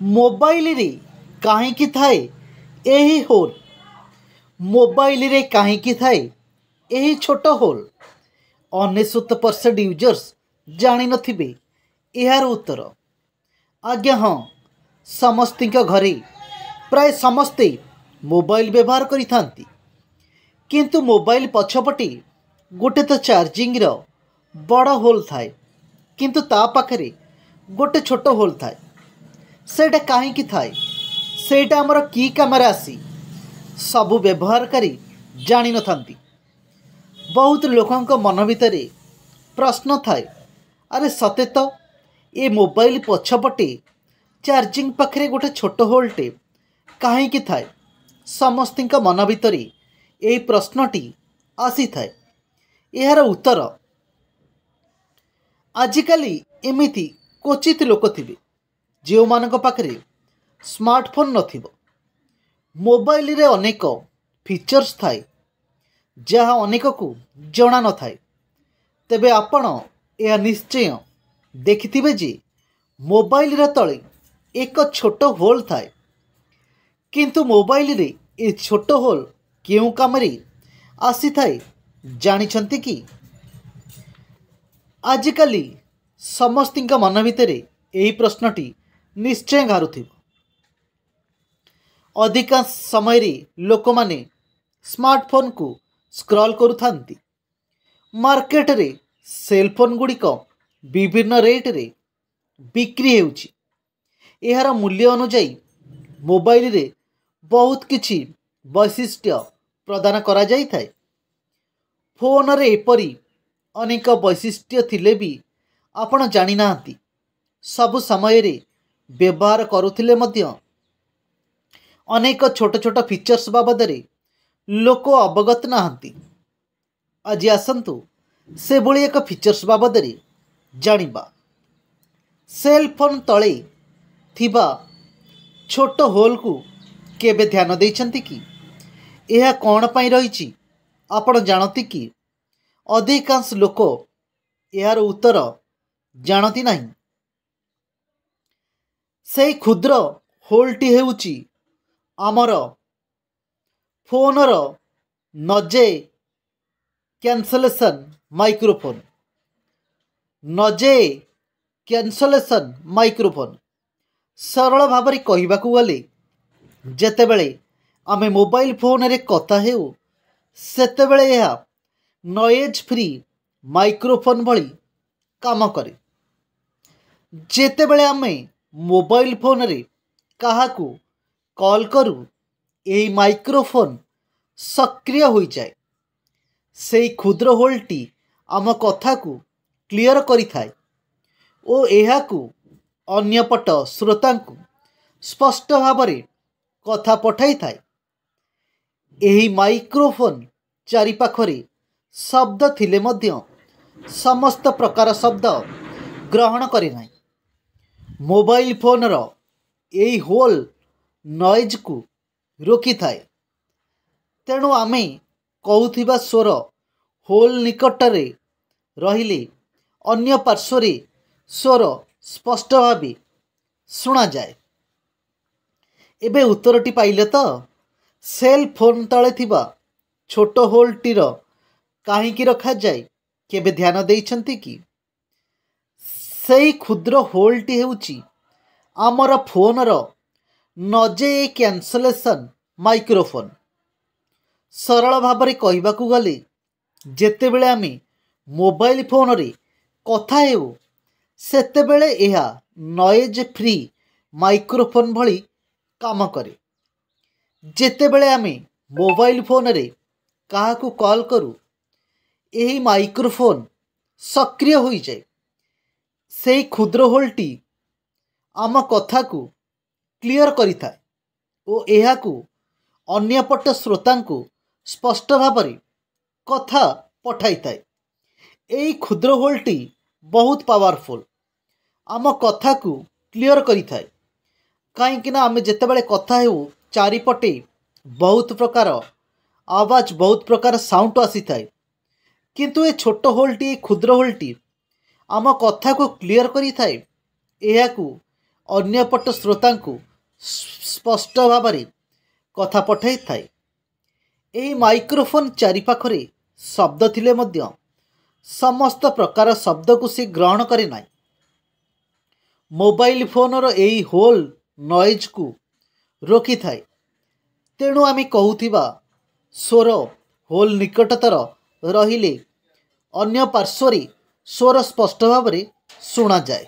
Mobile रे काहींकि थाए एही होल। मोबाइल रे काहींकि थाए एही छोट होल। 99% यूजर्स जानी नथिबे एहार उत्तर। आज्ञा हाँ, समस्तिंक घरे प्राय समस्ते मोबाइल व्यवहार करिथांती। किंतु मोबाइल पछपटे गोटे तो चार्जिंग रो बड़ होल थाए, किंतु ता पाखरे गोटे छोट होल थाए। सेटा काहींकि थाए, सेटा हमर की कामरे आसी सबु व्यवहारकारी जानी नथांती। बहुत लोकंक मन भितरे प्रश्न थाए, अरे सते तो ए मोबाइल पछपटे चार्जिंग पाखरे गोटे छोट होलटे काहींकि थाए। समस्तिंक मन भितरे एही प्रश्नटी आसी थाए। एहार उत्तर, आजिकाली एमिति क्वचित लोक थिबे जो मानक पाखरे स्मार्टफोन नथिबो। मोबाइल रे अनेक फीचर्स थाए जहाँ अनेक को जणा न थाए। तेबे आपण यह निश्चय देखिथिबे जे मोबाइल रे तळे एक छोट होल थाए। किंतु मोबाइल रे ए छोट होल केउ कामरे आसी थाए जानिछंती कि? आजिकाली समस्तिंक मन भितरे एही प्रश्नटी निश्चय घारुथिबो। अधिकांश समय रे लोक माने स्मार्टफोन को स्क्रॉल करुथांती। मार्केट रे सेलफोन गुड़िक विभिन्न रेट रे बिक्री हेउची। एहार मूल्य अनुजाई मोबाइल रे बहुत किछि वैशिष्ट्य प्रदान करा जाई थाए। फोन रे एपरी अनेक वैशिष्ट्य थिले भी आपण जानी नाहंती। सब समय रे व्यवहार करुथिले मध्य अनेक छोट छोट फीचर्स बाबदरे लोक अवगत नाहंती। आज आसंतु से भली एक फीचर्स बाबदरे जानिबा। सेल फोन तळे थिबा छोट होल को केबे ध्यान देइछंती कि? एहा कोन पई रहिछि आपण जानती कि? अधिकांश लोक एहार उत्तर जानती नहीं। सेई क्षुद्र होलटी हेउछि आमर फोनर नजे कैंसलेशन माइक्रोफोन। नजे कैंसलेशन माइक्रोफोन सरल भाबरे कहिबाकू गले जेतेबेले आमे मोबाइल फोन रे कथा हेउ सेतेबेले एहा नॉइज फ्री माइक्रोफोन भली काम करे। जेतेबेले आमे मोबाइल फोन रे काहाकू कॉल करू एही माइक्रोफोन सक्रिय हो जाए। सेई क्षुद्र होलटी आम कथा को क्लियर करि थाए ओ एहाकू अन्यपट श्रोता को स्पष्ट भावरे कथा पठाई थाए। एही माइक्रोफोन चारि पाखरे शब्द थिले मध्य समस्त प्रकार शब्द ग्रहण करे नाही। मोबाइल फोन रो एही होल नॉइज को रोकी थाए। तेणु आमे कहूथिबा स्वर होल निकटरे रहिले अन्य पार्श्वरे स्वर स्पष्ट भावे सुना जाए। एबे उत्तरटी पाइले तो? सेल फोन तळे थिबा छोट होलटीर काहींकि रखा जाए केबे ध्यान देइछंती कि? सेई क्षुद्र होलटी हेउची आमर फोनर नजे कैंसलेशन माइक्रोफोन। सरल भाबरे कहिबाकू गले जेतेबेले आमे मोबाइल फोन रे कथा हेउ सेतेबेले एहा नॉइज फ्री माइक्रोफोन भली काम करे। जेतेबेले आमे मोबाइल फोन रे काहाकू कॉल करू एही माइक्रोफोन सक्रिय होई जाए। सेई क्षुद्र होलटी आम कथा को क्लियर करि थाए ओ एहाकू अन्यपट श्रोता को स्पष्ट भावरे कथा पठाई थाए। एही क्षुद्र होलटी बहुत पावरफुल आम कथा को क्लियर करि थाए। कहीं आमे जेतेबेले कथा हेउ चारिपटे बहुत प्रकार आवाज बहुत प्रकार साउंड आसी थाए। किंतु ए छोट होलटी क्षुद्र होलटी आम कथा को क्लियर करि थाए। एहाकू अन्यपट श्रोता को स्पष्ट भाव में कथा पठाई थाए। यही माइक्रोफोन चारिपाखरे शब्द थिले मध्य समस्त प्रकार शब्द को सी ग्रहण करे ना। मोबाइल फोनर यही होल नॉइज को रोकी थाए। तेणु आम कहूथिबा स्वर होल निकटतर रहिले अन्य पार्श्वरे स्वर स्पष्ट भाव में शुणा जाए।